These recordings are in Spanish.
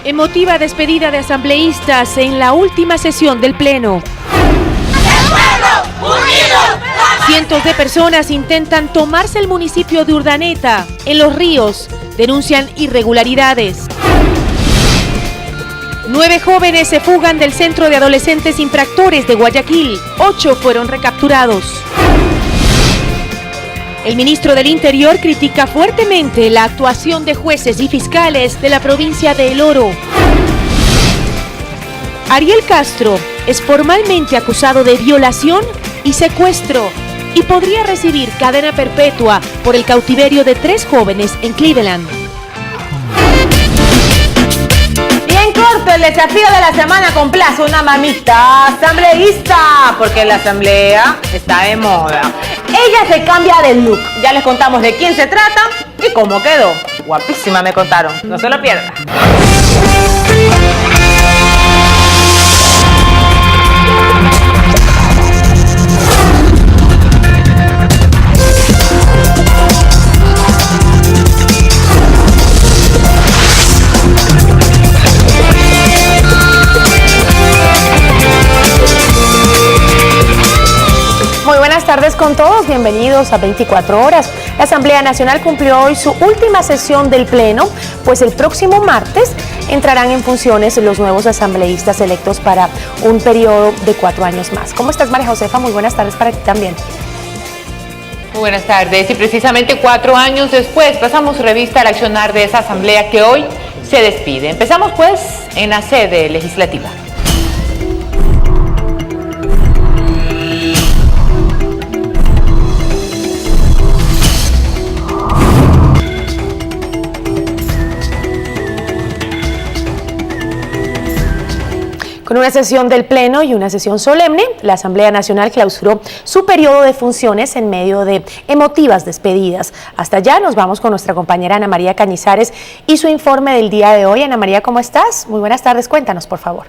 Emotiva despedida de asambleístas en la última sesión del Pleno. Cientos de personas intentan tomarse el municipio de Urdaneta. En Los Ríos denuncian irregularidades. 9 jóvenes se fugan del centro de adolescentes infractores de Guayaquil. 8 fueron recapturados. El ministro del Interior critica fuertemente la actuación de jueces y fiscales de la provincia de El Oro. Ariel Castro es formalmente acusado de violación y secuestro y podría recibir cadena perpetua por el cautiverio de 3 jóvenes en Cleveland. Y en corto, el desafío de la semana complace una mamita asambleísta, porque la asamblea está de moda. Ella se cambia de look. Ya les contamos de quién se trata y cómo quedó. Guapísima me contaron. No se lo pierdan. Muy buenas tardes con todos, bienvenidos a 24 horas. La Asamblea Nacional cumplió hoy su última sesión del Pleno, pues el próximo martes entrarán en funciones los nuevos asambleístas electos para un periodo de 4 años más. ¿Cómo estás, María Josefa? Muy buenas tardes para ti también. Muy buenas tardes, y precisamente 4 años después pasamos revista al accionar de esa asamblea que hoy se despide. Empezamos pues en la sede legislativa. Con una sesión del Pleno y una sesión solemne, la Asamblea Nacional clausuró su periodo de funciones en medio de emotivas despedidas. Hasta allá nos vamos con nuestra compañera Ana María Cañizares y su informe del día de hoy. Ana María, ¿cómo estás? Muy buenas tardes, cuéntanos, por favor.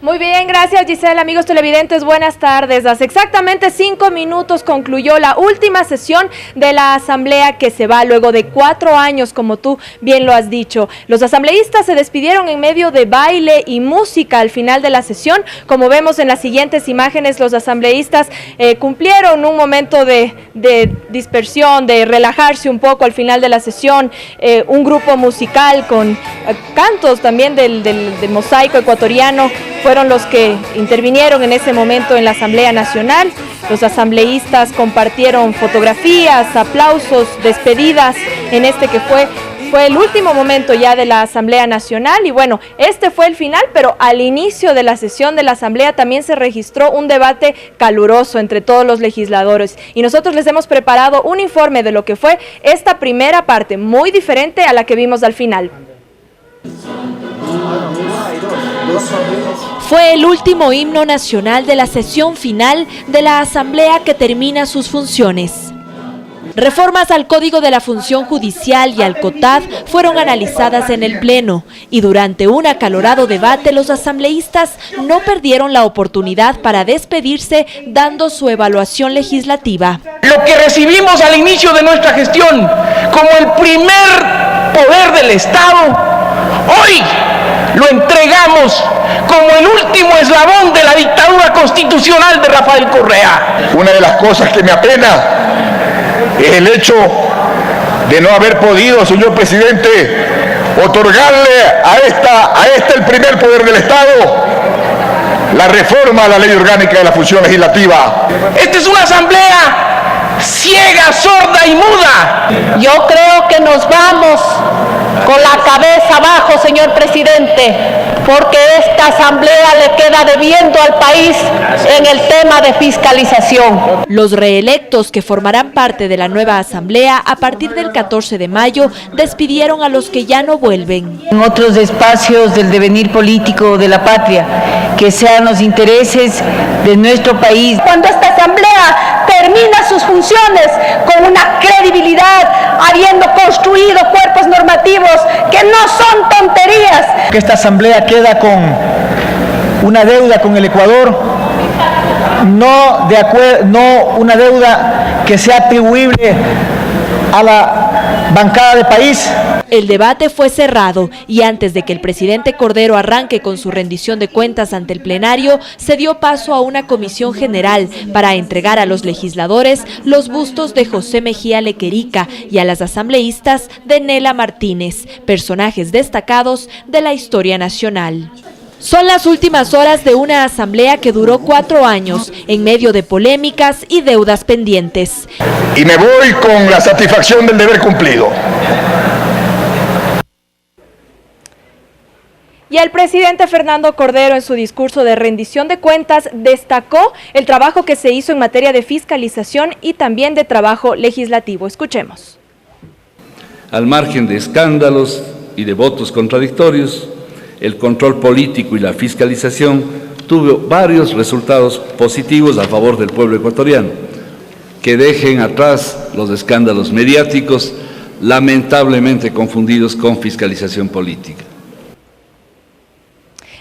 Muy bien, gracias Giselle. Amigos televidentes, buenas tardes. Hace exactamente 5 minutos concluyó la última sesión de la asamblea que se va luego de 4 años, como tú bien lo has dicho. Los asambleístas se despidieron en medio de baile y música al final de la sesión. Como vemos en las siguientes imágenes, los asambleístas cumplieron un momento de dispersión, de relajarse un poco al final de la sesión. Un grupo musical con cantos también del mosaico ecuatoriano fueron los que intervinieron en ese momento en la Asamblea Nacional. Los asambleístas compartieron fotografías, aplausos, despedidas en este que fue el último momento ya de la Asamblea Nacional. Y bueno, este fue el final, pero al inicio de la sesión de la Asamblea también se registró un debate caluroso entre todos los legisladores. Y nosotros les hemos preparado un informe de lo que fue esta primera parte, muy diferente a la que vimos al final. Fue el último himno nacional de la sesión final de la Asamblea que termina sus funciones. Reformas al Código de la Función Judicial y al COTAD fueron analizadas en el Pleno y durante un acalorado debate los asambleístas no perdieron la oportunidad para despedirse dando su evaluación legislativa. Lo que recibimos al inicio de nuestra gestión como el primer poder del Estado, hoy lo entregamos como el último eslabón de la dictadura constitucional de Rafael Correa. Una de las cosas que me apena es el hecho de no haber podido, señor presidente, otorgarle a este el primer poder del Estado, la reforma a la ley orgánica de la función legislativa. Esta es una asamblea ciega, sorda y muda. Yo creo que nos vamos con la cabeza abajo, señor presidente, porque esta asamblea le queda debiendo al país en el tema de fiscalización. Los reelectos que formarán parte de la nueva asamblea a partir del 14 de mayo despidieron a los que ya no vuelven. En otros espacios del devenir político de la patria, que sean los intereses de nuestro país. Cuando esta asamblea termina sus funciones con una credibilidad, habiendo construido cuerpos normativos que no son tonterías. Que esta asamblea queda con una deuda con el Ecuador, no una deuda que sea atribuible a la bancada de país. El debate fue cerrado y antes de que el presidente Cordero arranque con su rendición de cuentas ante el plenario, se dio paso a una comisión general para entregar a los legisladores los bustos de José Mejía Lequerica y a las asambleístas de Nela Martínez, personajes destacados de la historia nacional. Son las últimas horas de una asamblea que duró 4 años, en medio de polémicas y deudas pendientes. Y me voy con la satisfacción del deber cumplido. Y el presidente Fernando Cordero, en su discurso de rendición de cuentas, destacó el trabajo que se hizo en materia de fiscalización y también de trabajo legislativo. Escuchemos. Al margen de escándalos y de votos contradictorios, el control político y la fiscalización tuvo varios resultados positivos a favor del pueblo ecuatoriano, que dejen atrás los escándalos mediáticos, lamentablemente confundidos con fiscalización política.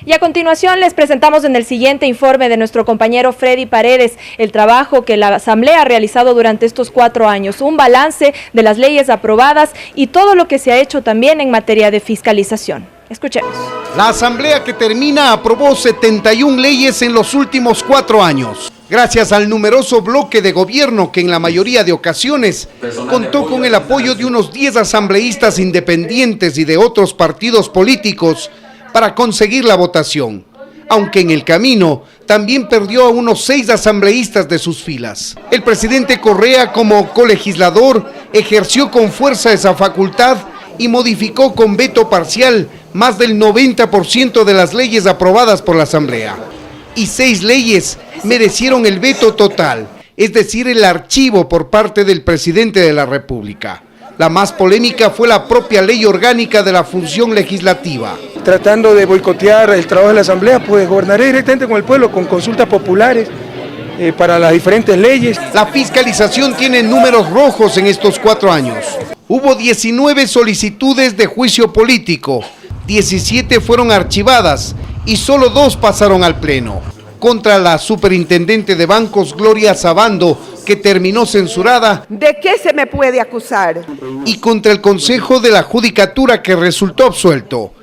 Y a continuación les presentamos en el siguiente informe de nuestro compañero Freddy Paredes el trabajo que la Asamblea ha realizado durante estos 4 años, un balance de las leyes aprobadas y todo lo que se ha hecho también en materia de fiscalización. Escuchemos. La Asamblea que termina aprobó 71 leyes en los últimos 4 años. Gracias al numeroso bloque de gobierno que en la mayoría de ocasiones contó con el apoyo de unos 10 asambleístas independientes y de otros partidos políticos para conseguir la votación, aunque en el camino también perdió a unos 6 asambleístas de sus filas. El presidente Correa, como colegislador, ejerció con fuerza esa facultad y modificó con veto parcial más del 90% de las leyes aprobadas por la Asamblea. Y 6 leyes merecieron el veto total, es decir, el archivo por parte del presidente de la República. La más polémica fue la propia ley orgánica de la función legislativa. Tratando de boicotear el trabajo de la Asamblea, pues gobernaré directamente con el pueblo, con consultas populares para las diferentes leyes. La fiscalización tiene números rojos en estos 4 años. Hubo 19 solicitudes de juicio político, 17 fueron archivadas y solo 2 pasaron al Pleno. Contra la superintendente de bancos, Gloria Sabando, que terminó censurada. ¿De qué se me puede acusar? Y contra el Consejo de la Judicatura, que resultó absuelto.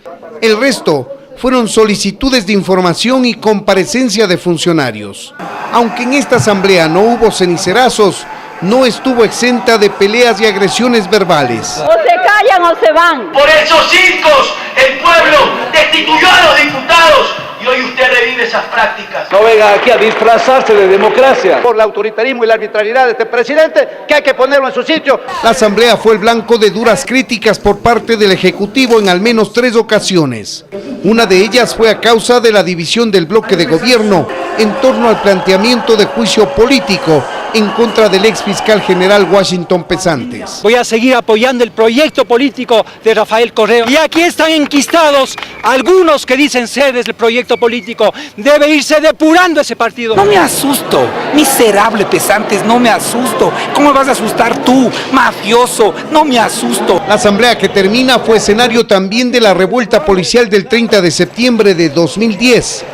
El resto fueron solicitudes de información y comparecencia de funcionarios. Aunque en esta asamblea no hubo cenicerazos, no estuvo exenta de peleas y agresiones verbales. O se callan o se van. Por esos circos, el pueblo destituyó a los diputados y hoy usted revive esas prácticas. No venga aquí a disfrazarse de democracia. Por el autoritarismo y la arbitrariedad de este presidente, que hay que ponerlo en su sitio. La asamblea fue el blanco de duras críticas por parte del Ejecutivo en al menos 3 ocasiones. Una de ellas fue a causa de la división del bloque de gobierno en torno al planteamiento de juicio político en contra del ex fiscal general Washington Pesantes. Voy a seguir apoyando el proyecto político de Rafael Correa. Y aquí están enquistados algunos que dicen ser del proyecto político. Debe irse depurando ese partido. No me asusto, miserable Pesantes, no me asusto. ¿Cómo vas a asustar tú, mafioso? No me asusto. La asamblea que termina fue escenario también de la revuelta policial del 30 de septiembre de 2010,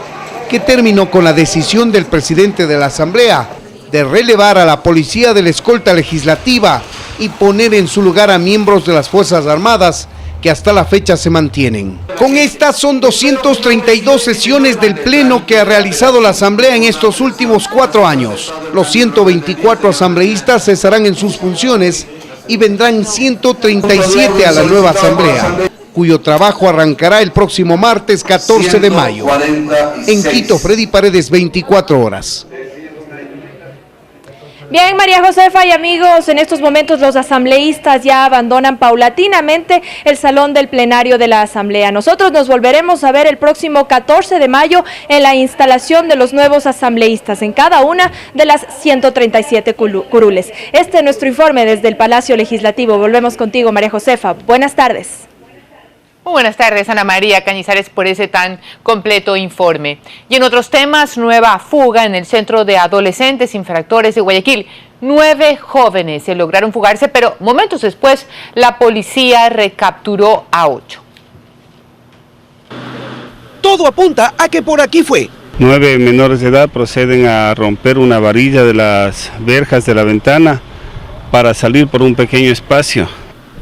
que terminó con la decisión del presidente de la asamblea de relevar a la policía de la escolta legislativa y poner en su lugar a miembros de las Fuerzas Armadas que hasta la fecha se mantienen. Con estas son 232 sesiones del Pleno que ha realizado la Asamblea en estos últimos 4 años. Los 124 asambleístas cesarán en sus funciones y vendrán 137 a la nueva Asamblea, cuyo trabajo arrancará el próximo martes 14 de mayo. En Quito, Freddy Paredes, 24 horas. Bien, María Josefa y amigos, en estos momentos los asambleístas ya abandonan paulatinamente el salón del plenario de la Asamblea. Nosotros nos volveremos a ver el próximo 14 de mayo en la instalación de los nuevos asambleístas en cada una de las 137 curules. Este es nuestro informe desde el Palacio Legislativo. Volvemos contigo, María Josefa. Buenas tardes. Muy buenas tardes, Ana María Cañizares, por ese tan completo informe. Y en otros temas, nueva fuga en el Centro de Adolescentes Infractores de Guayaquil. 9 jóvenes se lograron fugarse, pero momentos después la policía recapturó a 8. Todo apunta a que por aquí fue. 9 menores de edad proceden a romper una varilla de las verjas de la ventana para salir por un pequeño espacio.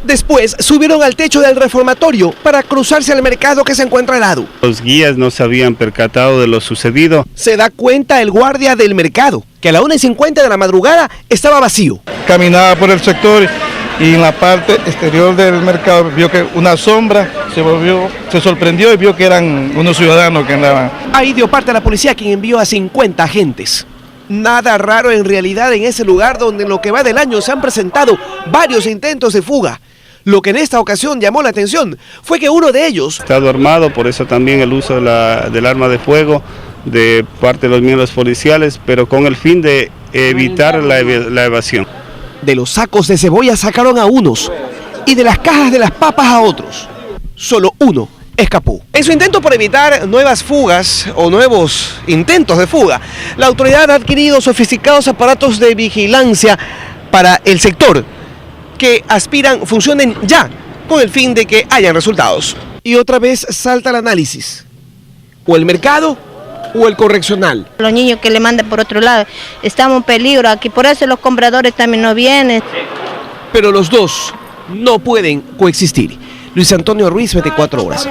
Después subieron al techo del reformatorio para cruzarse al mercado que se encuentra al lado. Los guías no se habían percatado de lo sucedido. Se da cuenta el guardia del mercado, que a la 1:50 de la madrugada estaba vacío. Caminaba por el sector y en la parte exterior del mercado vio que una sombra se sorprendió y vio que eran unos ciudadanos que andaban. Ahí dio parte a la policía, quien envió a 50 agentes. Nada raro en realidad en ese lugar donde en lo que va del año se han presentado varios intentos de fuga. Lo que en esta ocasión llamó la atención fue que uno de ellos... Estado armado, por eso también el uso del arma de fuego de parte de los miembros policiales, pero con el fin de evitar la evasión. De los sacos de cebolla sacaron a unos y de las cajas de las papas a otros. Solo uno escapó. En su intento por evitar nuevas fugas o nuevos intentos de fuga, la autoridad ha adquirido sofisticados aparatos de vigilancia para el sector que aspiran funcionen ya con el fin de que hayan resultados. Y otra vez salta el análisis. O el mercado o el correccional. Los niños que le mandan por otro lado, estamos en peligro aquí, por eso los compradores también no vienen. Pero los dos no pueden coexistir. Luis Antonio Ruiz, 24 horas.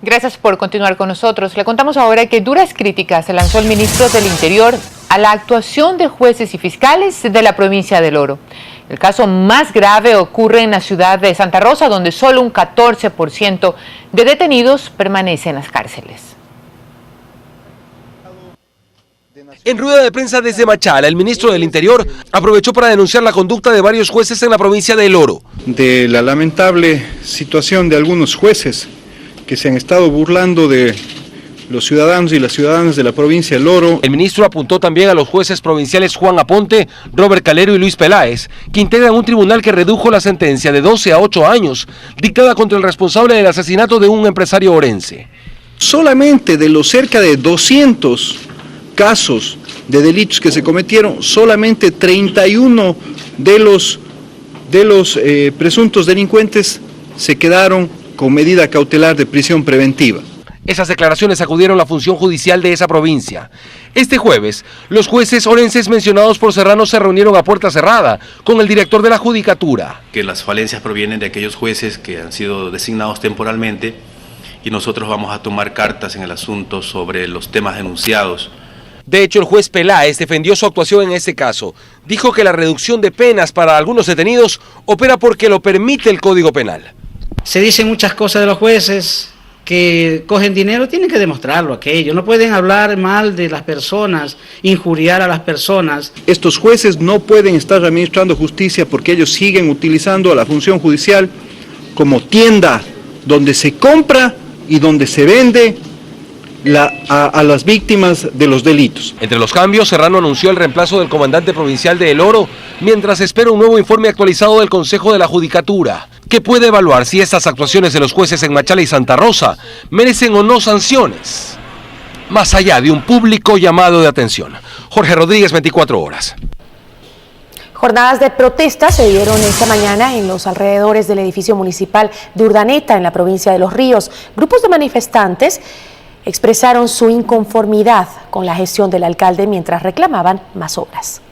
Gracias por continuar con nosotros. Le contamos ahora que duras críticas se lanzó el ministro del Interior a la actuación de jueces y fiscales de la provincia del Oro. El caso más grave ocurre en la ciudad de Santa Rosa, donde solo un 14% de detenidos permanece en las cárceles. En rueda de prensa desde Machala, el ministro del Interior aprovechó para denunciar la conducta de varios jueces en la provincia del Oro. De la lamentable situación de algunos jueces que se han estado burlando de los ciudadanos y las ciudadanas de la provincia del Oro. El ministro apuntó también a los jueces provinciales Juan Aponte, Robert Calero y Luis Peláez, que integran un tribunal que redujo la sentencia de 12 a 8 años, dictada contra el responsable del asesinato de un empresario orense. Solamente de los cerca de 200 casos de delitos que se cometieron, solamente 31 de los presuntos delincuentes se quedaron con medida cautelar de prisión preventiva. Esas declaraciones sacudieron la función judicial de esa provincia. Este jueves, los jueces orenses mencionados por Serrano se reunieron a puerta cerrada con el director de la Judicatura. Que las falencias provienen de aquellos jueces que han sido designados temporalmente y nosotros vamos a tomar cartas en el asunto sobre los temas denunciados. De hecho, el juez Peláez defendió su actuación en este caso. Dijo que la reducción de penas para algunos detenidos opera porque lo permite el Código Penal. Se dicen muchas cosas de los jueces que cogen dinero, tienen que demostrarlo aquello. No pueden hablar mal de las personas, injuriar a las personas. Estos jueces no pueden estar administrando justicia porque ellos siguen utilizando a la función judicial como tienda donde se compra y donde se vende a las víctimas de los delitos. Entre los cambios, Serrano anunció el reemplazo del comandante provincial de El Oro, mientras espera un nuevo informe actualizado del Consejo de la Judicatura, que puede evaluar si estas actuaciones de los jueces en Machala y Santa Rosa merecen o no sanciones, más allá de un público llamado de atención. Jorge Rodríguez, 24 horas. Jornadas de protesta se dieron esta mañana en los alrededores del edificio municipal de Urdaneta, en la provincia de Los Ríos. Grupos de manifestantes expresaron su inconformidad con la gestión del alcalde mientras reclamaban más obras.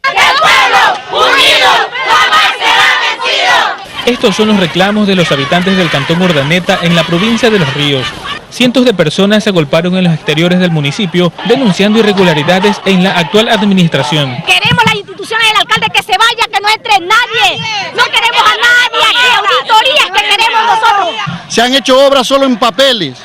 ¡El pueblo unido jamás será vencido! Estos son los reclamos de los habitantes del cantón Urdaneta en la provincia de Los Ríos. Cientos de personas se agolparon en los exteriores del municipio denunciando irregularidades en la actual administración. Queremos las instituciones del alcalde que se vaya, que no entre nadie. No queremos a nadie aquí, auditorías que queremos nosotros. Se han hecho obras solo en papeles,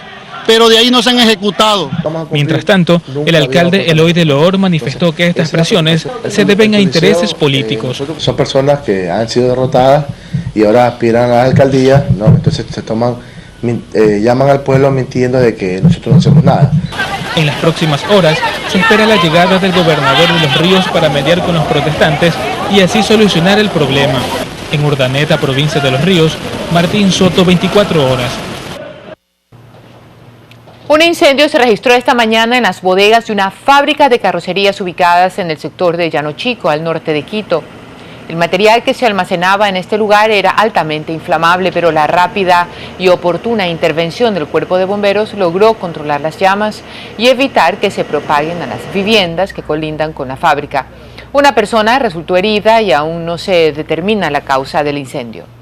pero de ahí no se han ejecutado. Mientras tanto, el alcalde Eloy de Loor manifestó que estas presiones se deben a intereses políticos. Son personas que han sido derrotadas y ahora aspiran a la alcaldía, ¿no? Entonces llaman al pueblo mintiendo de que nosotros no hacemos nada. En las próximas horas se espera la llegada del gobernador de Los Ríos para mediar con los protestantes y así solucionar el problema. En Urdaneta, provincia de Los Ríos, Martín Soto, 24 horas. Un incendio se registró esta mañana en las bodegas de una fábrica de carrocerías ubicadas en el sector de Llano Chico, al norte de Quito. El material que se almacenaba en este lugar era altamente inflamable, pero la rápida y oportuna intervención del cuerpo de bomberos logró controlar las llamas y evitar que se propaguen a las viviendas que colindan con la fábrica. Una persona resultó herida y aún no se determina la causa del incendio.